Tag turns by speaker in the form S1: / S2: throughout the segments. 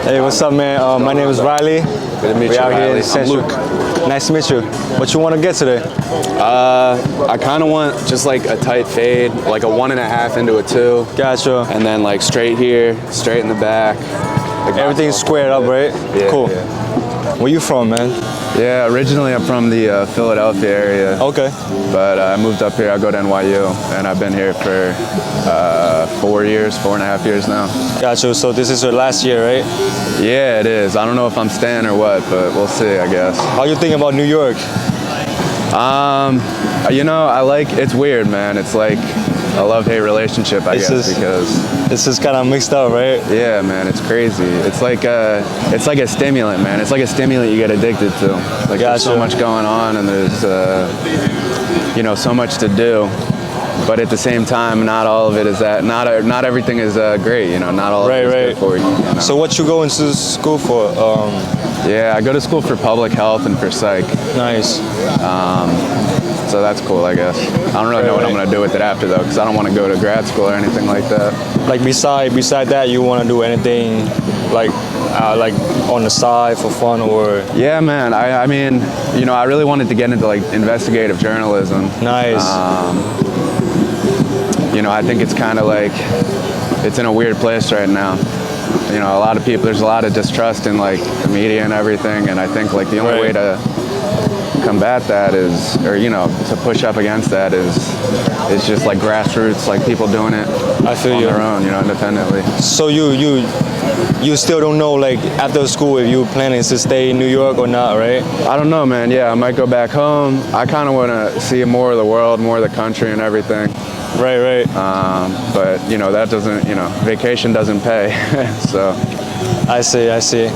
S1: Hey, what's up, man? My name is Riley.
S2: Good to meet you,
S1: out
S2: Riley.
S1: here in Central. Nice to meet you. What you want to get today?
S2: I kind of want just like a tight fade, like a 1.5 into a 2.
S1: Gotcha.
S2: And then like straight here, straight in the back. Like
S1: Everything's squared up, right?
S2: Yeah,
S1: cool.
S2: Yeah.
S1: Where you from, man?
S2: Yeah, originally I'm from the Philadelphia area.
S1: Okay.
S2: But I moved up here. I go to NYU, and I've been here for 4.5 years now.
S1: Gotcha. So this is your last year, right?
S2: Yeah, it is. I don't know if I'm staying or what, but we'll see, I guess.
S1: How you think about New York?
S2: You know, it's weird, man. It's like a love-hate relationship, I guess, because
S1: this is kind of mixed up, right?
S2: Yeah, man, it's crazy. It's like a stimulant, man. It's like a stimulant you get addicted to. Like there's so much going on, and there's so much to do. But at the same time, not all of it is that. Not everything is great. Not all of it is good for you.
S1: So what you going to school for?
S2: Yeah, I go to school for public health and for psych.
S1: Nice.
S2: So that's cool, I guess. I don't really know what I'm going to do with it after, though, because I don't want to go to grad school or anything like that.
S1: Like beside that, you want to do anything like on the side for fun or?
S2: Yeah, man. I mean, I really wanted to get into like investigative journalism.
S1: Nice.
S2: I think it's kind of like it's in a weird place right now. A lot of people, there's a lot of distrust in like the media and everything, and I think like the only way to combat that is, or to push up against that is just like grassroots, like people doing it on their own, independently.
S1: So you still don't know, like after school, if you planning to stay in New York or not, right?
S2: I don't know, man. Yeah, I might go back home. I kind of want to see more of the world, more of the country and everything.
S1: Right.
S2: But that doesn't, vacation doesn't pay. So.
S1: I see.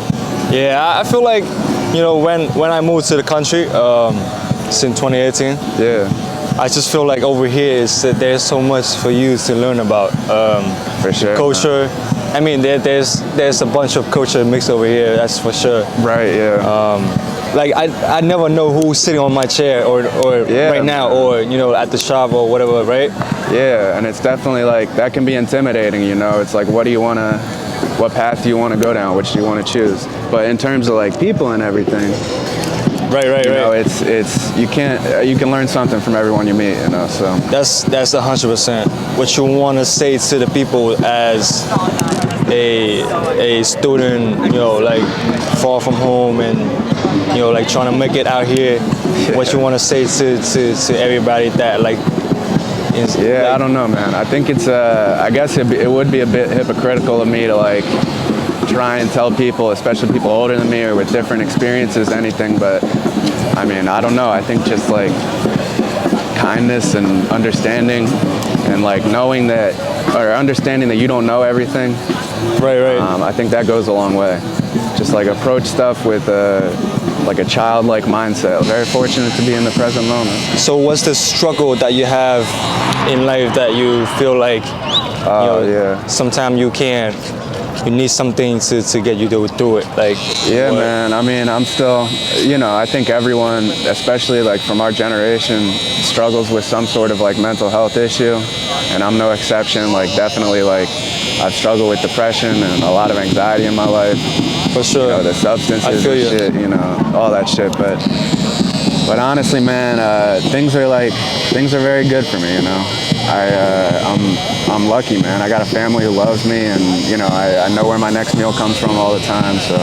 S1: Yeah, I feel like, when I moved to the country, since 2018.
S2: Yeah.
S1: I just feel like over here there's so much for you to learn about.
S2: For sure.
S1: Culture. Man. I mean, there's a bunch of culture mixed over here. That's for sure.
S2: Right. Yeah.
S1: Like I never know who's sitting on my chair or right now, or at the shop or whatever, right?
S2: Yeah, and it's definitely like that can be intimidating. It's like what path do you want to go down? Which do you want to choose? But in terms of like people and everything,
S1: right.
S2: It's you can learn something from everyone you meet. So
S1: that's 100%. What you want to say to the people as a student, like far from home and like trying to make it out here. Yeah. What you want to say to everybody that like.
S2: I don't know, man. I think it's I guess it would be a bit hypocritical of me to like try and tell people, especially people older than me or with different experiences, anything. But I mean, I don't know. I think just like kindness and understanding and like knowing that, or understanding that you don't know everything.
S1: Right.
S2: I think that goes a long way. Just like approach stuff with like a childlike mindset. Very fortunate to be in the present moment. So
S1: what's the struggle that you have in life that you feel like sometimes you need something to get you through it? Like
S2: man, I mean, I'm still, I think everyone, especially like from our generation, struggles with some sort of like mental health issue, and I'm no exception. Like definitely like I've struggled with depression and a lot of anxiety in my life.
S1: For sure.
S2: The substances and shit, all that shit. But honestly, man, things are very good for me, I'm lucky, man. I got a family who loves me, and I know where my next meal comes from all the time. So,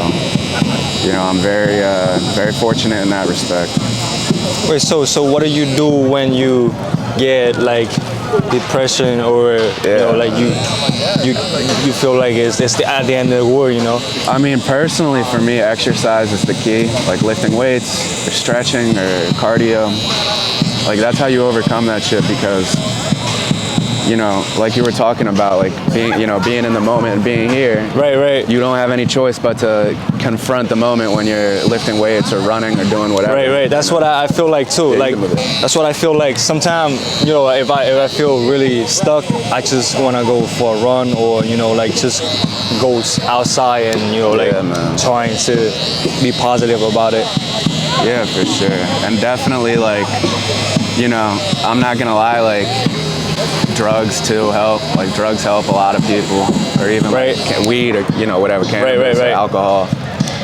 S2: I'm very fortunate in that respect.
S1: Wait, so what do you do when you get like depression or like you feel like it's at the end of the world,
S2: I mean, personally for me, exercise is the key, like lifting weights or stretching or cardio. Like that's how you overcome that shit, because like you were talking about, like being in the moment and being here.
S1: Right.
S2: You don't have any choice but to confront the moment when you're lifting weights or running or doing whatever.
S1: Right. That's what I feel like too. Like that's what I feel like. Sometimes, if I feel really stuck, I just want to go for a run or like just go outside and trying to be positive about it.
S2: Yeah, for sure. And definitely like, I'm not gonna lie, like drugs too help. Like drugs help a lot of people, or even
S1: Right.
S2: like weed, or whatever, cannabis, or alcohol.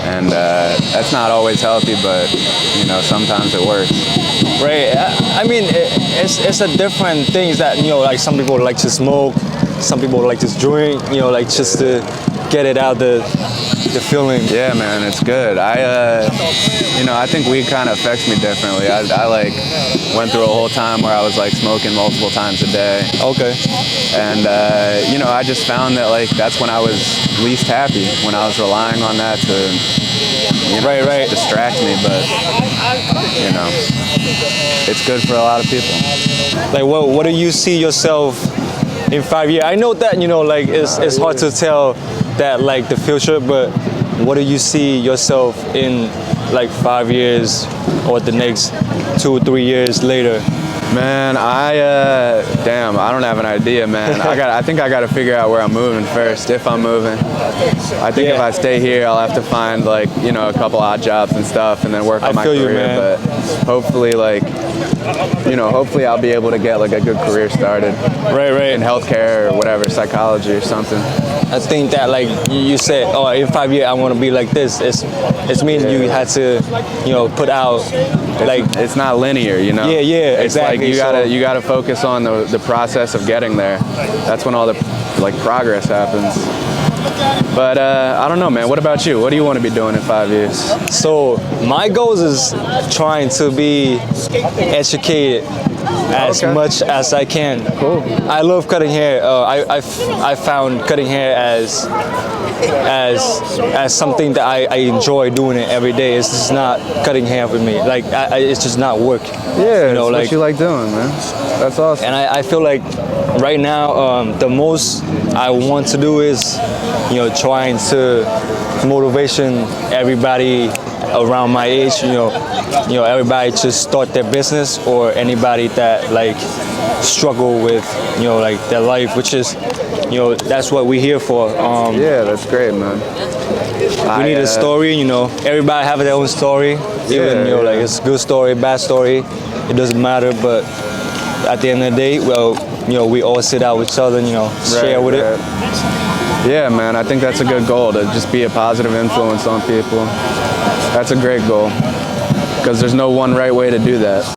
S2: And that's not always healthy, but sometimes it works.
S1: Right. I mean, it's a different things that like some people like to smoke, some people like to drink. Like just to get it out the feeling.
S2: Yeah, man, it's good. I think weed kind of affects me differently. I like went through a whole time where I was like smoking multiple times a day.
S1: Okay.
S2: And I just found that like that's when I was least happy, when I was relying on that to
S1: right.
S2: distract me. But it's good for a lot of people.
S1: Like what do you see yourself in 5 years? I know that like it's hard to tell that like the future, but what do you see yourself in like 5 years or the next 2 or 3 years later?
S2: Man, I don't have an idea, man. I think I got to figure out where I'm moving first, if I'm moving. I think if I stay here, I'll have to find like, a couple odd jobs and stuff, and then work on my career. But hopefully, like, hopefully I'll be able to get like a good career started.
S1: Right.
S2: In healthcare or whatever, psychology or something.
S1: I think that like you said, oh, in 5 years I want to be like this. It's mean you had to, put out like
S2: it's not linear,
S1: Yeah,
S2: it's
S1: exactly.
S2: Like you gotta focus on the process of getting there. That's when all the like progress happens. But I don't know, man. What about you? What do you want to be doing in 5 years?
S1: So my goals is trying to be educated as much as I can.
S2: Cool.
S1: I love cutting hair. I found cutting hair as something that I enjoy doing it every day. It's just not cutting hair for me. Like it's just not work.
S2: Yeah, it's what you like doing, man. That's awesome.
S1: And I feel like right now the most I want to do is trying to motivation everybody around my age, everybody to start their business, or anybody that like struggle with like their life, which is that's what we're here for.
S2: Yeah, that's great, man.
S1: We need a story, everybody have their own story, even like it's a good story, bad story, it doesn't matter, but at the end of the day, we all sit out with each other, share with it.
S2: Yeah, man, I think that's a good goal, to just be a positive influence on people. That's a great goal, because there's no one right way to do that.